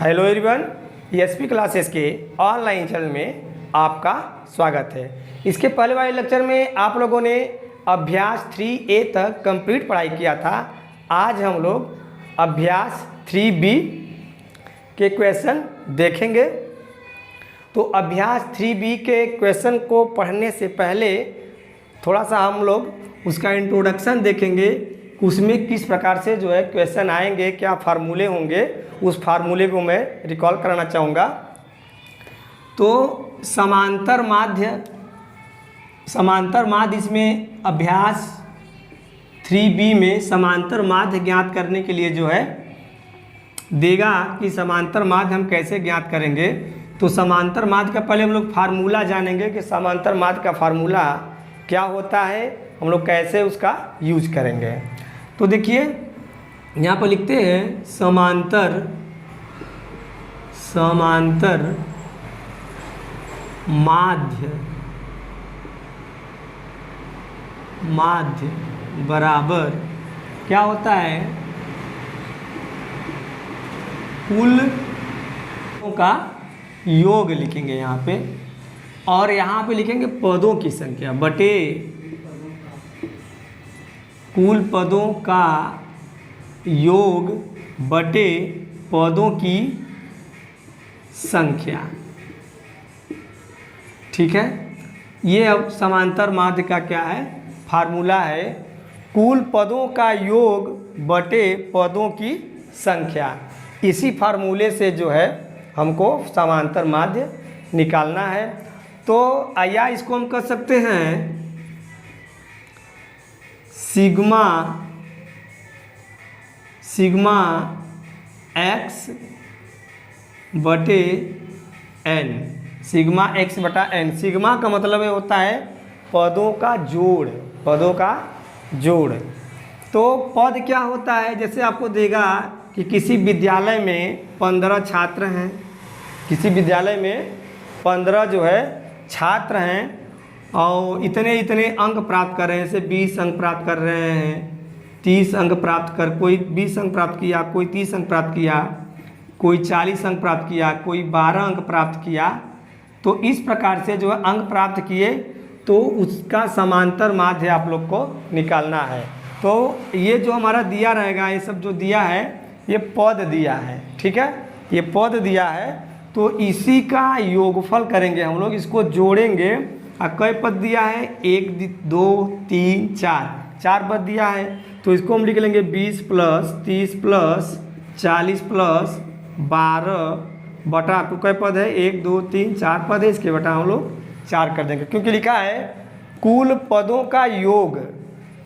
Hello everyone, SP classes के online channel में आपका स्वागत है। इसके पहले वाले लेक्चर में आप लोगों ने अभ्यास 3A तक कंप्लीट पढ़ाई किया था। आज हम लोग अभ्यास 3B के क्वेश्चन देखेंगे। तो अभ्यास 3B के क्वेश्चन को पढ़ने से पहले थोड़ा सा हम लोग उसका इंट्रोडक्शन देखेंगे। उसमें किस प्रकार से जो है क्वेश्चन आएंगे, क्या फार्मूले होंगे, उस फार्मूले को मैं रिकॉल कराना चाहूँगा। तो समांतर माध्य इसमें अभ्यास 3B में समांतर माध्य ज्ञात करने के लिए जो है देगा कि समांतर माध्य हम कैसे ज्ञात करेंगे। तो समांतर माध्य का पहले हम लोग फार्मूला जानेंगे कि समांतर माध्य का फार्मूला क्या होता है, हम लोग कैसे उसका यूज करेंगे। तो देखिए यहाँ पर लिखते हैं समांतर माध्य बराबर क्या होता है, कुल का योग लिखेंगे यहाँ पे, और यहाँ पे लिखेंगे पदों की संख्या बटे कुल पदों का योग बटे पदों की संख्या। ठीक है, ये अब समांतर माध्य का क्या है, फार्मूला है, कुल पदों का योग बटे पदों की संख्या। इसी फार्मूले से जो है हमको समांतर माध्य निकालना है। तो या इसको हम कर सकते हैं सिग्मा x बटे n। सिग्मा x बटा n, सिग्मा का मतलब ये होता है पदों का जोड़। तो पद क्या होता है, जैसे आपको देगा कि किसी विद्यालय में 15 छात्र हैं, किसी विद्यालय में 15 जो है छात्र हैं और इतने अंक प्राप्त कर रहे हैं, जैसे 20 अंक प्राप्त कर रहे हैं, 30 अंक प्राप्त कर, कोई 20 अंक प्राप्त किया, कोई 30 अंक प्राप्त किया, कोई 40 अंक प्राप्त किया, कोई 12 अंक प्राप्त किया। तो इस प्रकार से जो है अंक प्राप्त किए तो उसका समांतर माध्य आप लोग को निकालना है। तो ये जो हमारा दिया रहेगा, ये सब जो दिया है ये पद दिया है। ठीक है, ये पद दिया है, तो इसी का योगफल करेंगे हम लोग, इसको जोड़ेंगे। कई पद दिया है, 1 2 3 4 पद दिया है, तो इसको हम लिख लेंगे 20 प्लस 30 प्लस 40 प्लस 12 बटा आपको कई पद है, 1 2 3 4 पद है, इसके बटा हम लोग 4 कर देंगे, क्योंकि लिखा है कुल पदों का योग।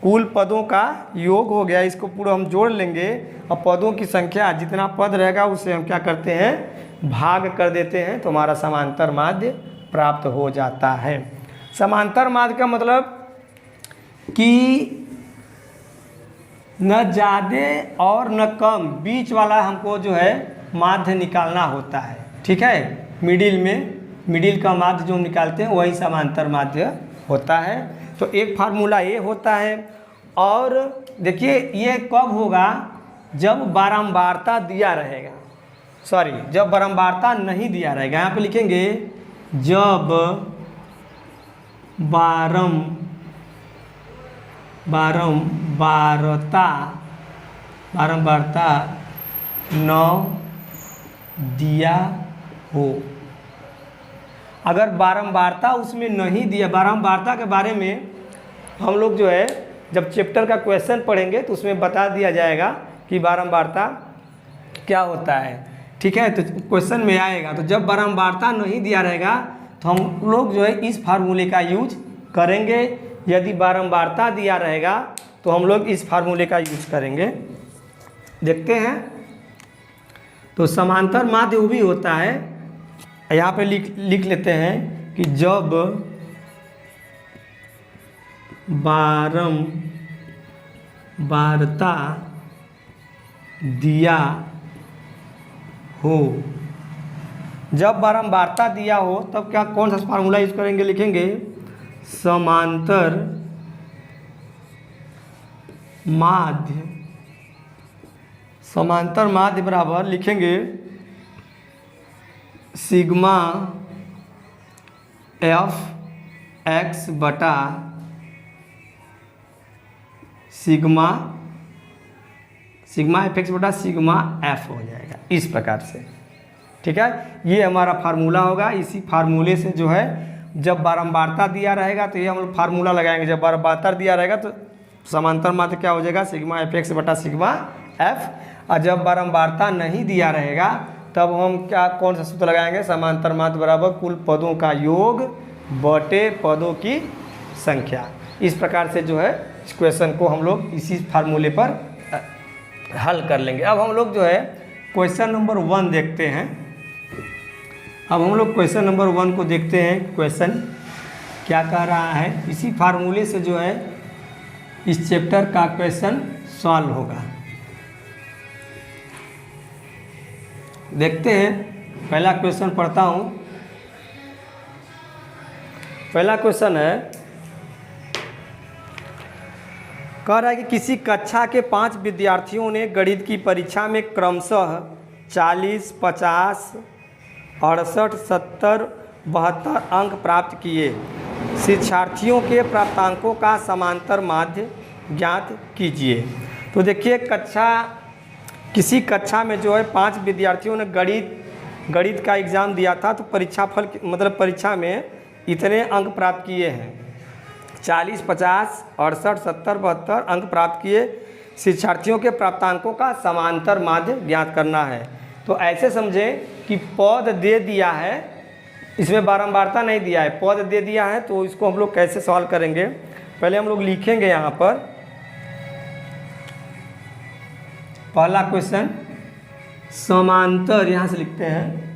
कुल पदों का योग हो गया, इसको पूरा हम जोड़ लेंगे और पदों की संख्या जितना पद रहेगा उससे हम क्या करते हैं, भाग कर देते हैं, तो हमारा समांतर माध्य प्राप्त हो जाता है। समांतर माध्य का मतलब कि न ज़्यादा और न कम, बीच वाला हमको जो है माध्य निकालना होता है। ठीक है, मिडिल का माध्य जो हम निकालते हैं वही समांतर माध्य होता है। तो एक फार्मूला ये होता है। और देखिए ये कब होगा, जब बारंबारता दिया रहेगा, जब बारंबारता नहीं दिया रहेगा। यहाँ पे लिखेंगे जब बारंबारता न दिया हो। अगर बारंबारता उसमें नहीं दिया, बारंबारता के बारे में हम लोग जो है जब चैप्टर का क्वेश्चन पढ़ेंगे तो उसमें बता दिया जाएगा कि बारंबारता क्या होता है। ठीक है, तो क्वेश्चन में आएगा। तो जब बारंबारता नहीं दिया रहेगा तो हम लोग जो है इस फार्मूले का यूज करेंगे। यदि बारंबारता दिया रहेगा तो हम लोग इस फार्मूले का यूज करेंगे। देखते हैं, तो समांतर माध्य वो भी होता है, यहाँ पे लिख लेते हैं कि जब बारंबारता दिया हो, जब बारंबारता दिया हो तब क्या कौन सा फार्मूला यूज करेंगे, लिखेंगे समांतर माध्य बराबर लिखेंगे सिग्मा एफ एक्स बटा सिग्मा एफ एक्स बटा सिग्मा एफ हो जाएगा इस प्रकार से। ठीक है, ये हमारा फार्मूला होगा। इसी फार्मूले से जो है जब बारंबारता दिया रहेगा तो ये हम लोग फार्मूला लगाएंगे। जब बारंबारता दिया रहेगा तो समांतर माध्य क्या हो जाएगा, सिग्मा एफ एक्स बटा सिग्मा एफ। और जब बारंबारता नहीं दिया रहेगा तब हम कौन सा सूत्र लगाएंगे, समांतर माध्य बराबर कुल पदों का योग बटे पदों की संख्या। इस प्रकार से जो है इस क्वेश्चन को हम लोग इसी फार्मूले पर हल कर लेंगे। अब हम लोग जो है क्वेश्चन नंबर 1 देखते हैं। अब हम लोग क्वेश्चन नंबर 1 को देखते हैं। क्वेश्चन क्या कह रहा है, इसी फार्मूले से जो है इस चैप्टर का क्वेश्चन सॉल्व होगा। देखते हैं, पहला क्वेश्चन पढ़ता हूँ। पहला क्वेश्चन है, कह रहा है कि किसी कक्षा के 5 विद्यार्थियों ने गणित की परीक्षा में क्रमशः 40, 50, 68, 70, 72 अंक प्राप्त किए। शिक्षार्थियों के प्राप्तांकों का समांतर माध्य ज्ञात कीजिए। तो देखिए, किसी कक्षा में जो है 5 विद्यार्थियों ने गणित का एग्ज़ाम दिया था। तो परीक्षाफल मतलब परीक्षा में इतने अंक प्राप्त किए हैं, 40, 50, 68, 70, 72 अंक प्राप्त किए। शिक्षार्थियों के प्राप्तांकों का समांतर माध्य ज्ञात करना है। तो ऐसे समझें कि पद दे दिया है, इसमें बारंबारता नहीं दिया है, पद दे दिया है। तो इसको हम लोग कैसे सॉल्व करेंगे, पहले हम लोग लिखेंगे यहाँ पर पहला क्वेश्चन समांतर, यहाँ से लिखते हैं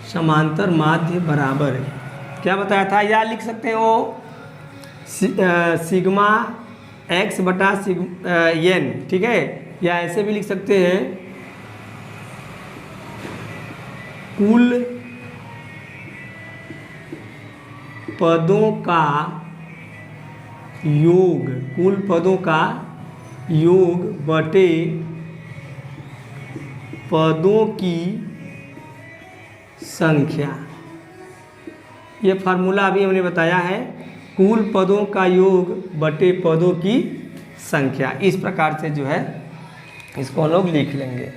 समांतर माध्य बराबर है, क्या बताया था, या लिख सकते हैं वो सिग्मा एक्स बटा एन। ठीक है, या ऐसे भी लिख सकते हैं कुल पदों का योग, कुल पदों का योग बटे पदों की संख्या। ये फार्मूला अभी हमने बताया है, कुल पदों का योग बटे पदों की संख्या। इस प्रकार से जो है इसको हम लोग लिख लेंगे।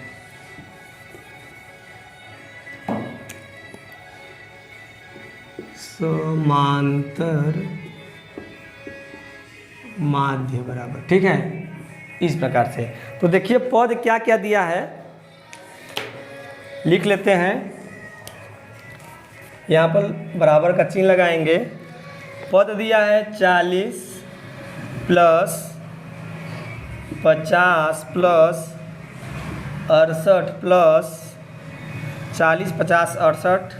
समांतर माध्य बराबर, ठीक है, इस प्रकार से। तो देखिए पद क्या क्या दिया है, लिख लेते हैं। यहाँ पर बराबर का चिन्ह लगाएंगे। पद दिया है 40 प्लस 50 प्लस 68 प्लस 40, 50, 68,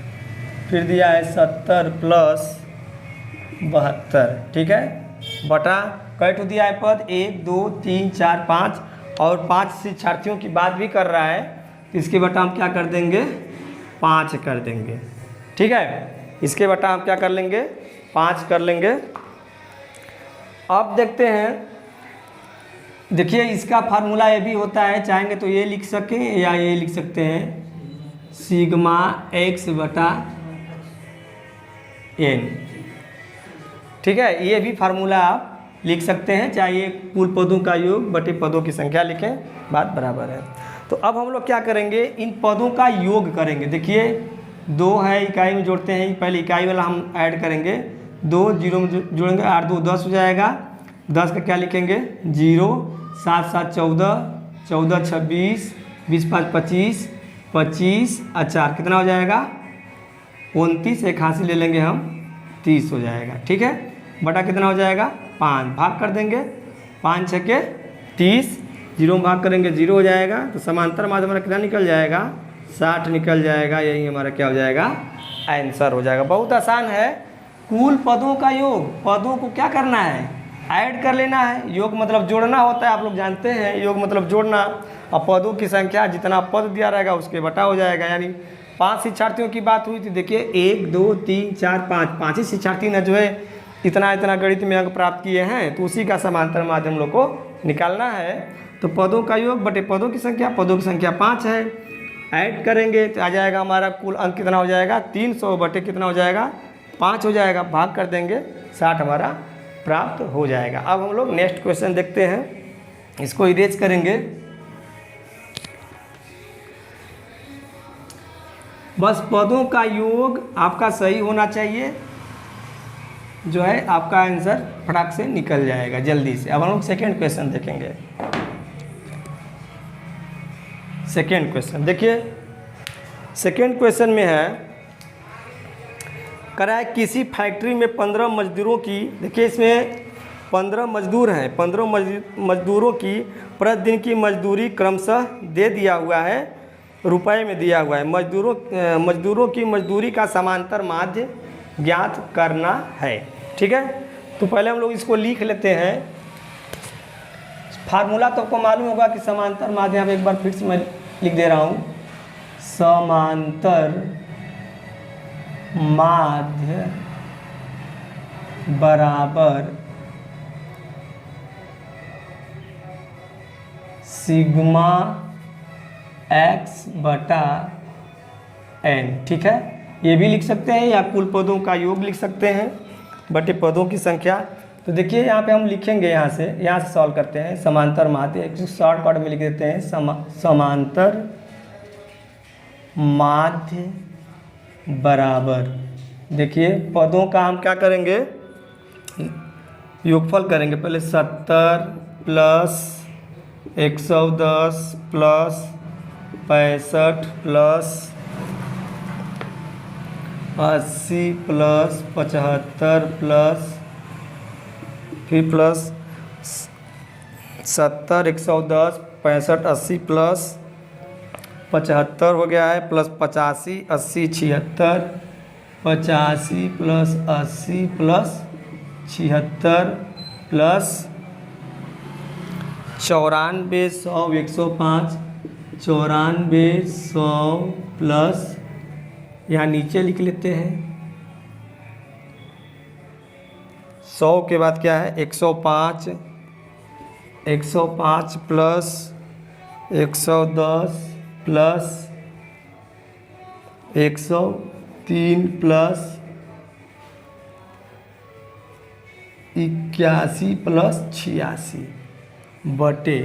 फिर दिया है 70 प्लस 72। ठीक है, बटा कैट दिया है पद 1, 2, 3, 4, 5 और 5 शिक्षार्थियों की बात भी कर रहा है, तो इसके बटा हम क्या कर देंगे, 5 कर देंगे। ठीक है, इसके बटा हम क्या कर लेंगे, 5 कर लेंगे। अब देखते हैं, देखिए इसका फार्मूला ये भी होता है, चाहेंगे तो ये लिख सकें या ये लिख सकते हैं, सिग्मा एक्स बटा एन। ठीक है, ये भी फार्मूला आप लिख सकते हैं, चाहे कुल पदों का योग बटे पदों की संख्या लिखें, बात बराबर है। तो अब हम लोग क्या करेंगे, इन पदों का योग करेंगे। देखिए 2 है, इकाई में जोड़ते हैं, पहले इकाई वाला हम ऐड करेंगे, 2 जीरो में जोड़ेंगे, 8 2 10 हो जाएगा। 10 का क्या लिखेंगे 0, 7 7 14, 14 26, 20 5 25, 25 और 4 कितना हो जाएगा 29, एक हासिल ले लेंगे हम 30 हो जाएगा। ठीक है, बटा कितना हो जाएगा 5, भाग कर देंगे, 5 6 के 30, 0 में भाग करेंगे 0 हो जाएगा। तो समांतर माध्य हमारा कितना निकल जाएगा 60 निकल जाएगा, यही हमारा क्या हो जाएगा आंसर हो जाएगा। बहुत आसान है, कुल पदों का योग, पदों को क्या करना है ऐड कर लेना है। योग मतलब जोड़ना होता है, आप लोग जानते हैं, योग मतलब जोड़ना। और पदों की संख्या जितना पद दिया रहेगा उसके बटा हो जाएगा। यानी 5 शिक्षार्थियों की बात हुई थी, देखिए 1 2 3 4 5 ही शिक्षार्थी ने जो है इतना इतना गणित में अंक प्राप्त किए हैं, तो उसी का समांतर माध्य हम लोग को निकालना है। तो पदों का योग बटे पदों की संख्या, पदों की संख्या 5 है, ऐड करेंगे तो आ जाएगा हमारा कुल अंक कितना हो जाएगा 300 बटे कितना हो जाएगा 5 हो जाएगा, भाग कर देंगे 60 हमारा प्राप्त हो जाएगा। अब हम लोग नेक्स्ट क्वेश्चन देखते हैं, इसको इरेज करेंगे। बस पदों का योग आपका सही होना चाहिए, जो है आपका आंसर फटाक से निकल जाएगा जल्दी से। अब हम लोग सेकेंड क्वेश्चन देखेंगे। सेकेंड क्वेश्चन देखिए, सेकेंड क्वेश्चन में है करा है किसी फैक्ट्री में 15 मजदूरों की, देखिए इसमें 15 मजदूर हैं, 15 मजदूरों की प्रतिदिन की मजदूरी क्रमशः दे दिया हुआ है, रुपए में दिया हुआ है। मजदूरों की मजदूरी का समांतर माध्य ज्ञात करना है। ठीक है, तो पहले हम लोग इसको लिख लेते हैं। फार्मूला तो आपको मालूम होगा कि समांतर माध्य, यहाँ पे एक बार फिर से मैं लिख दे रहा हूँ, समांतर माध्य बराबर सिग्मा x बटा n। ठीक है, ये भी लिख सकते हैं या कुल पदों का योग लिख सकते हैं बटे पदों की संख्या। तो देखिए यहाँ पे हम लिखेंगे, यहाँ से सॉल्व करते हैं। समांतर माध्य एक शॉर्टकट में लिख देते हैं, समांतर माध्य बराबर, देखिए पदों का हम क्या करेंगे, योगफल करेंगे। पहले 70 plus 110 plus 65 plus 80 plus 75 plus फिर प्लस 70 110 65 80 प्लस 75 हो गया है, plus 85 80 76 85 plus 80 plus 76 plus 94 100 105 94 100 plus, यहाँ नीचे लिख लेते हैं 100 के बाद क्या है 105 105 प्लस 110 प्लस 103 प्लस 81 प्लस 86 बटे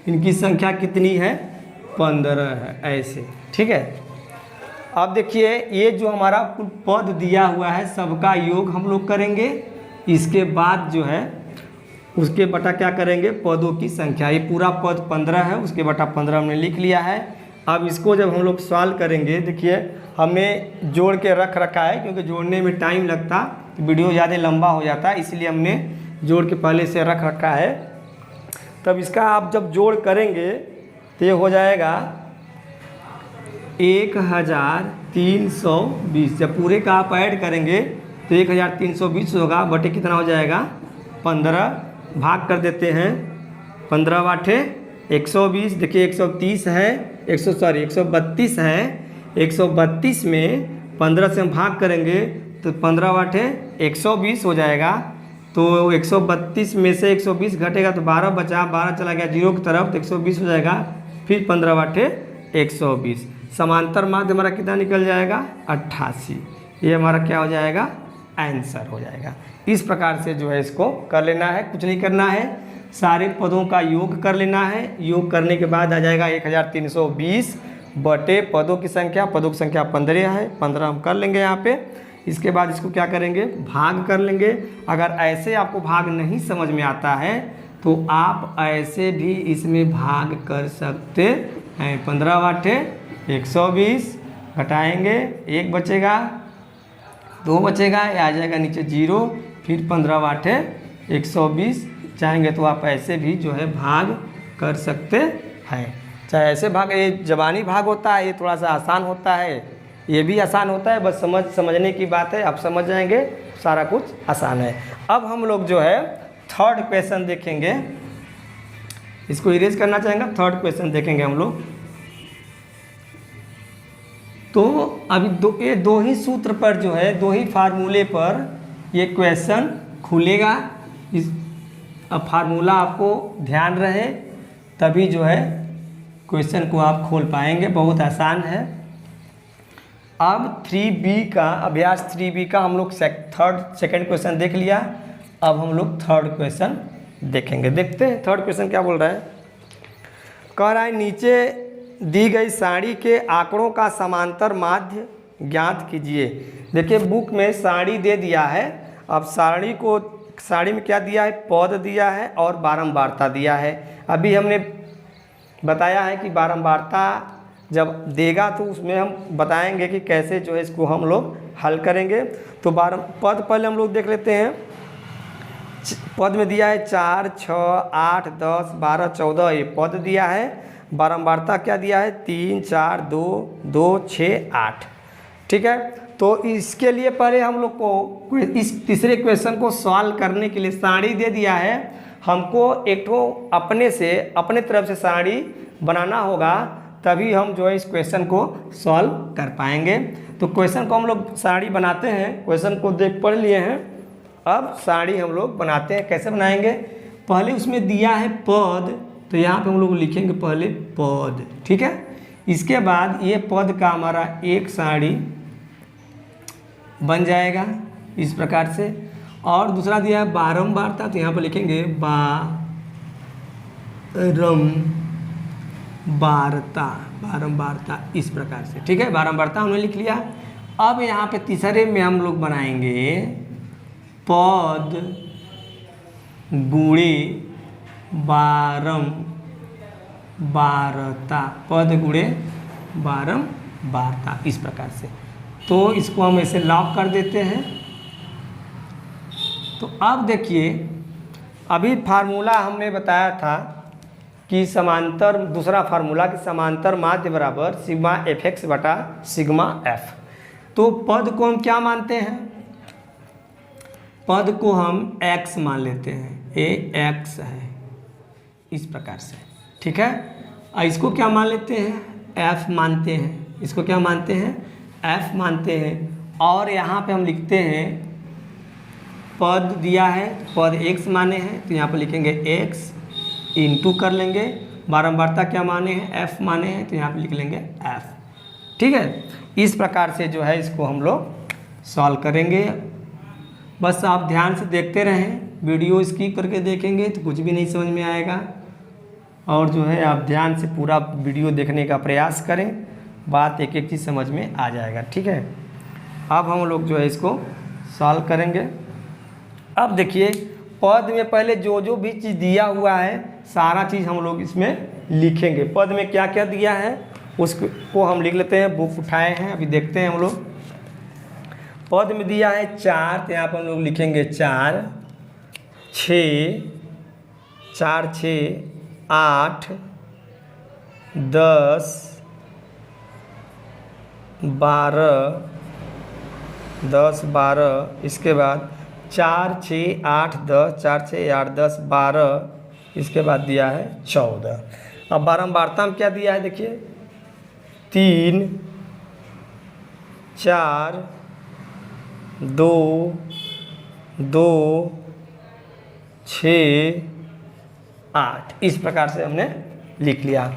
इनकी संख्या कितनी है 15 है, ऐसे। ठीक है, अब देखिए ये जो हमारा कुल पद दिया हुआ है सबका योग हम लोग करेंगे, इसके बाद जो है उसके बटा क्या करेंगे पदों की संख्या। ये पूरा पद 15 है, उसके बटा 15 हमने लिख लिया है। अब इसको जब हम लोग सॉल्व करेंगे, देखिए हमने जोड़ के रख रखा है, क्योंकि जोड़ने में टाइम लगता तो वीडियो ज़्यादा लंबा हो जाता है, इसलिए हमने जोड़ के पहले से रख रखा है। तब इसका आप जब जोड़ करेंगे तो ये हो जाएगा 1320। जब पूरे का आप ऐड करेंगे तो 1320 होगा, बटे कितना हो जाएगा 15, भाग कर देते हैं 15 वाटे 120। देखिए 130 है 132 है, 132 में 15 से हम भाग करेंगे तो 15 वाटे 120 हो जाएगा। तो 132 में से 120 घटेगा तो 12 बचा, 12 चला गया 0 की तरफ तो 120 हो जाएगा, फिर 15 वाटे 120। समांतर माध्य हमारा कितना निकल जाएगा 88। ये हमारा क्या हो जाएगा आंसर हो जाएगा। इस प्रकार से जो है इसको कर लेना है, कुछ नहीं करना है, सारे पदों का योग कर लेना है। योग करने के बाद आ जाएगा 1320 बटे पदों की संख्या 15 है, 15 हम कर लेंगे यहाँ पे। इसके बाद इसको क्या करेंगे भाग कर लेंगे। अगर ऐसे आपको भाग नहीं समझ में आता है तो आप ऐसे भी इसमें भाग कर सकते हैं। 15 वाटे 120 घटाएंगे, 1 बचेगा, 2 बचेगा, ये आ जाएगा नीचे 0, फिर 15 वाटे 120। चाहेंगे तो आप ऐसे भी जो है भाग कर सकते हैं। चाहे ऐसे भाग, ये जबानी भाग होता है, ये थोड़ा सा आसान होता है, ये भी आसान होता है, बस समझने की बात है। आप समझ जाएंगे सारा कुछ आसान है। अब हम लोग जो है थर्ड क्वेश्चन देखेंगे, इसको इरेज करना चाहेंगे, थर्ड क्वेश्चन देखेंगे हम लोग। तो अभी दो ही सूत्र पर जो है, दो ही फार्मूले पर ये क्वेश्चन खुलेगा। इस अब फार्मूला आपको ध्यान रहे तभी जो है क्वेश्चन को आप खोल पाएंगे, बहुत आसान है। अब 3B का अभ्यास 3B का हम लोग सेकंड क्वेश्चन देख लिया। अब हम लोग थर्ड क्वेश्चन देखेंगे। देखते हैं थर्ड क्वेश्चन क्या बोल रहा है। कह रहा है नीचे दी गई सारणी के आंकड़ों का समांतर माध्य ज्ञात कीजिए। देखिए बुक में सारणी दे दिया है। अब सारणी में क्या दिया है, पद दिया है और बारंबारता दिया है। अभी हमने बताया है कि बारंबारता जब देगा तो उसमें हम बताएंगे कि कैसे जो है इसको हम लोग हल करेंगे। तो पद पहले हम लोग देख लेते हैं। पद में दिया है 4, 6, 8, 10, 12, 14 ये पद दिया है। बारंबारता क्या दिया है, 3, 4, 2, 2, 6, 8। ठीक है, तो इसके लिए पहले हम लोग को इस तीसरे क्वेश्चन को सॉल्व करने के लिए सारणी दे दिया है। हमको एक ठो अपने तरफ से सारणी बनाना होगा, तभी हम जो है इस क्वेश्चन को सॉल्व कर पाएंगे। तो क्वेश्चन को हम लोग सारणी बनाते हैं। क्वेश्चन को पढ़ लिए हैं, अब सारणी हम लोग बनाते हैं। कैसे बनाएंगे, पहले उसमें दिया है पद, तो यहाँ पे हम लोग लिखेंगे पहले पद। ठीक है, इसके बाद ये पद का हमारा एक सारणी बन जाएगा इस प्रकार से। और दूसरा दिया है बारंबारता, तो यहाँ पर लिखेंगे बारंबारता इस प्रकार से। ठीक है, बारंबारता हमने लिख लिया। अब यहाँ पे तीसरे में हम लोग बनाएंगे पद गुणे बारंबारता, पद गुणे बारंबारता इस प्रकार से। तो इसको हम ऐसे लॉक कर देते हैं। तो अब देखिए, अभी फार्मूला हमने बताया था कि समांतर, दूसरा फार्मूला कि समांतर माध्य बराबर सिग्मा fx बटा सिग्मा f। तो पद को हम क्या मानते हैं, पद को हम x मान लेते हैं, ये x है इस प्रकार से। ठीक है, इसको क्या मान लेते हैं, f मानते हैं। इसको क्या मानते हैं, f मानते हैं। और यहाँ पे हम लिखते हैं पद दिया है, पद x माने हैं, तो यहाँ पर लिखेंगे x इंटू कर लेंगे। बारंबारता क्या माने हैं, f माने हैं, तो यहाँ पे लिख लेंगे f। ठीक है, इस प्रकार से जो है इसको हम लोग सॉल्व करेंगे। बस आप ध्यान से देखते रहें, वीडियो स्किप करके देखेंगे तो कुछ भी नहीं समझ में आएगा। और जो है आप ध्यान से पूरा वीडियो देखने का प्रयास करें, बात एक एक चीज़ समझ में आ जाएगा। ठीक है, अब हम लोग जो है इसको सॉल्व करेंगे। अब देखिए, पद में पहले जो भी चीज़ दिया हुआ है सारा चीज़ हम लोग इसमें लिखेंगे। पद में क्या क्या दिया है उसको हम लिख लेते हैं। बुक उठाए हैं, अभी देखते हैं हम लोग। पद में दिया है 4, तो यहाँ पर हम लोग लिखेंगे 4, 6, 4, 6, 8, 10, 12, इसके बाद 4, 6, 8, 10, 4, 6, 8, 10, 12, इसके बाद दिया है 14। अब बारंबारता में क्या दिया है देखिए, 3, 4, 2, 2, 6, 8 इस प्रकार से हमने लिख लिया।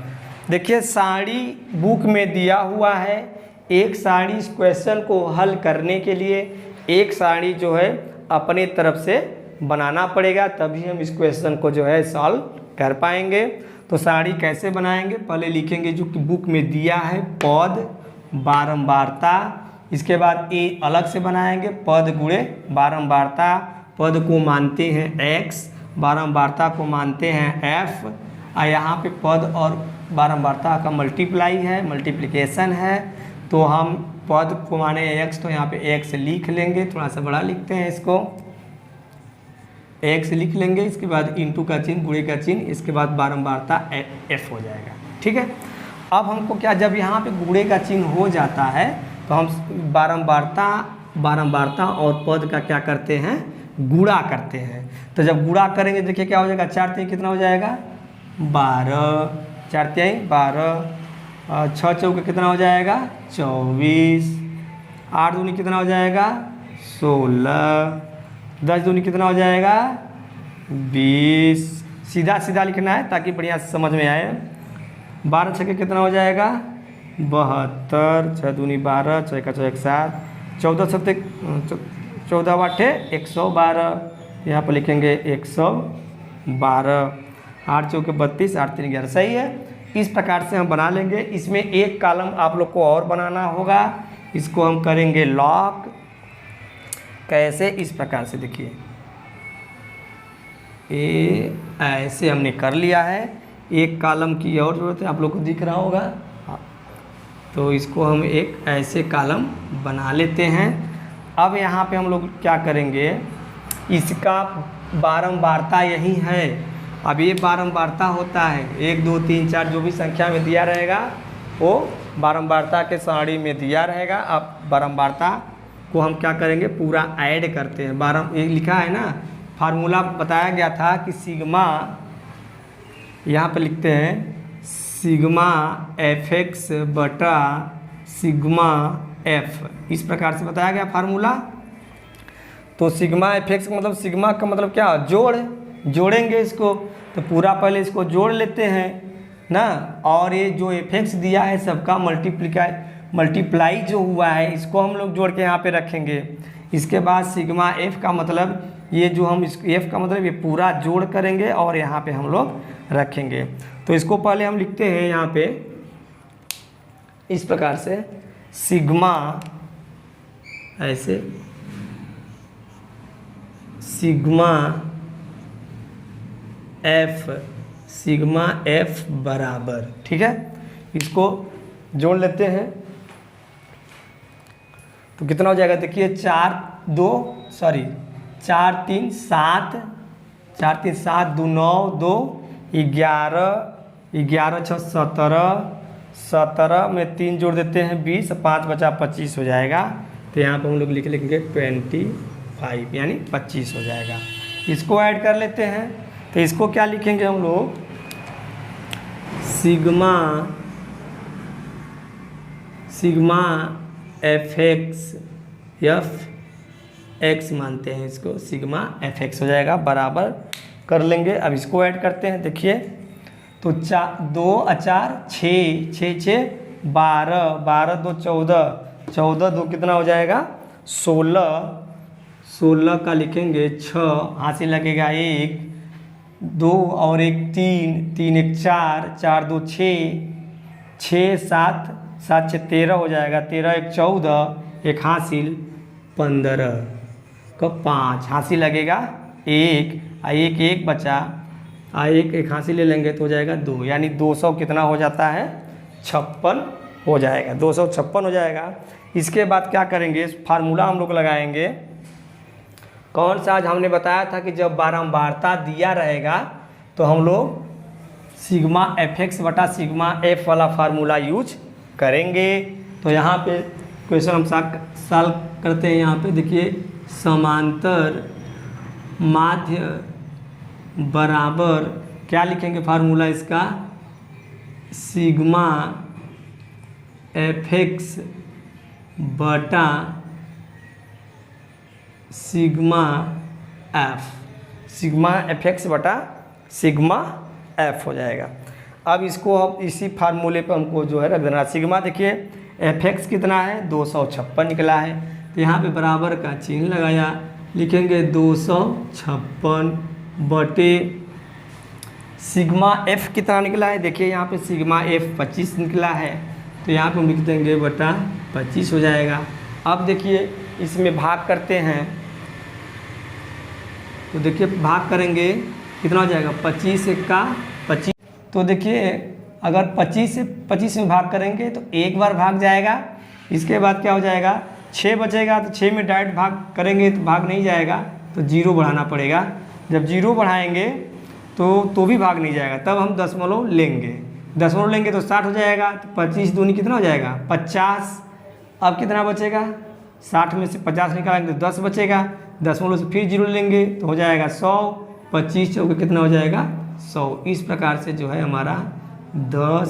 देखिए, सारणी बुक में दिया हुआ है। एक सारणी इस क्वेश्चन को हल करने के लिए एक सारणी जो है अपने तरफ से बनाना पड़ेगा, तभी हम इस क्वेश्चन को जो है सॉल्व कर पाएंगे। तो सारणी कैसे बनाएंगे, पहले लिखेंगे जो कि बुक में दिया है पद बारंबारता, इसके बाद ए अलग से बनाएंगे पद गुणे बारंबारता। पद को मानते हैं x, बारंबारता को मानते हैं f। और यहाँ पे पद और बारंबारता का मल्टीप्लाई है, मल्टीप्लिकेशन है। तो हम पद को माने x, तो यहाँ पे x लिख लेंगे, थोड़ा सा बड़ा लिखते हैं इसको, x लिख लेंगे। इसके बाद इंटू का चिन्ह, गुणे का चिन्ह, इसके बाद बारंबारता f हो जाएगा। ठीक है, अब हमको क्या, जब यहाँ पे गुणे का चिन्ह हो जाता है तो हम बारंबारता और पद का क्या करते हैं, गुणा करते हैं। तो जब गुणा करेंगे देखिए क्या हो जाएगा, 4 3 कितना हो जाएगा 12, 4 3 12, 6 चौके कितना हो जाएगा 24, 8 दूनी कितना हो जाएगा 16, 10 दूनी कितना हो जाएगा 20। सीधा सीधा लिखना है ताकि बढ़िया से समझ में आए। 12 छक्के कितना हो जाएगा 72, 6 दूनी 12, 6 का 6 7, 14 सत्ते 14 बाटे 112, यहाँ पर लिखेंगे 112, 8 चौके 32, 8 3 11। सही है। इस प्रकार से हम बना लेंगे। इसमें एक कॉलम आप लोग को और बनाना होगा, इसको हम करेंगे लॉक। कैसे, इस प्रकार से देखिए, ये ऐसे हमने कर लिया है। एक कॉलम की और ज़रूरत है, आप लोग को दिख रहा होगा, तो इसको हम एक ऐसे कॉलम बना लेते हैं। अब यहाँ पे हम लोग क्या करेंगे, इसका बारंबारता यही है। अब ये बारंबारता होता है 1 2 3 4 जो भी संख्या में दिया रहेगा वो बारंबारता के सारणी में दिया रहेगा। अब बारंबारता को हम क्या करेंगे, पूरा ऐड करते हैं। ये लिखा है ना, फार्मूला बताया गया था कि सिग्मा, यहाँ पे लिखते हैं सिग्मा fx बटा सिग्मा f, इस प्रकार से बताया गया फार्मूला। तो सिग्मा fx का मतलब, सिग्मा का मतलब क्या, जोड़ेंगे इसको। तो पूरा पहले इसको जोड़ लेते हैं ना, और ये जो fx दिया है सबका मल्टीप्लाई जो हुआ है इसको हम लोग जोड़ के यहाँ पे रखेंगे। इसके बाद सिग्मा f का मतलब, ये जो हम इस f का मतलब ये पूरा जोड़ करेंगे और यहाँ पे हम लोग रखेंगे। तो इसको पहले हम लिखते हैं यहाँ पे इस प्रकार से, सिग्मा, ऐसे सिग्मा f बराबर, ठीक है। इसको जोड़ लेते हैं तो कितना हो जाएगा, देखिए 4 3 7, 2 9 2 11, 11 6 17 में 3 जोड़ देते हैं 20, 5 बचा 25 हो जाएगा। तो यहाँ पर हम लोग लिखेंगे 25, यानी 25 हो जाएगा। इसको ऐड कर लेते हैं। तो इसको क्या लिखेंगे हम लोग, सिग्मा fx मानते हैं इसको, सिग्मा fx हो जाएगा, बराबर कर लेंगे। अब इसको ऐड करते हैं, देखिए तो 2 4 6 6 6 12, 12 2 14, 14 2 कितना हो जाएगा 16, 16 का लिखेंगे 6, हाथ से लगेगा 1 2 और 1 3, 3 1 4, 4 2 6, 6 7, 7 6 13 हो जाएगा, 13 1 14, एक हासिल 15 का 5, हासिल लगेगा 1, 1 बचा, 1 हासिल ले लेंगे तो हो जाएगा 2, यानी 200 कितना हो जाता है 56 हो जाएगा, 256 हो जाएगा। इसके बाद क्या करेंगे, फार्मूला हम लोग लगाएंगे। कौन सा, आज हमने बताया था कि जब बारंबारता दिया रहेगा तो हम लोग सिग्मा fx बटा सिग्मा f वाला फार्मूला यूज करेंगे। तो यहाँ पे क्वेश्चन हम सॉल्व करते हैं। यहाँ पे देखिए, समांतर माध्य बराबर, क्या लिखेंगे फार्मूला इसका, सिग्मा fx बटा सिग्मा f, सिग्मा fx बटा सिग्मा f हो जाएगा। अब इसको अब इसी फार्मूले पर हमको जो है रख देना। सिग्मा देखिए fx कितना है 256 निकला है, तो यहाँ पे बराबर का चिन्ह लगाया, लिखेंगे 256 बटे सिग्मा f कितना निकला है, देखिए यहाँ पे सिग्मा f 25 निकला है, तो यहाँ पे हम लिख देंगे बटा 25 हो जाएगा। अब देखिए इसमें भाग करते हैं, तो देखिए भाग करेंगे कितना हो जाएगा 25 का 25। तो देखिए अगर 25 से 25 में भाग करेंगे तो एक बार भाग जाएगा, इसके बाद क्या हो जाएगा 6 बचेगा, तो 6 में डायरेक्ट भाग करेंगे तो भाग नहीं जाएगा, तो 0 बढ़ाना पड़ेगा। जब 0 बढ़ाएंगे तो भी भाग नहीं जाएगा, तब हम दशमलव लेंगे, दशमलव लेंगे तो 60 हो जाएगा। तो 25 दूनी कितना हो जाएगा 50। अब कितना बचेगा, 60 में से 50 निकालेंगे तो 10 बचेगा, दशमलव से फिर 0 लेंगे तो हो जाएगा 100, 25 चौके कितना हो जाएगा 100। इस प्रकार से जो है हमारा 10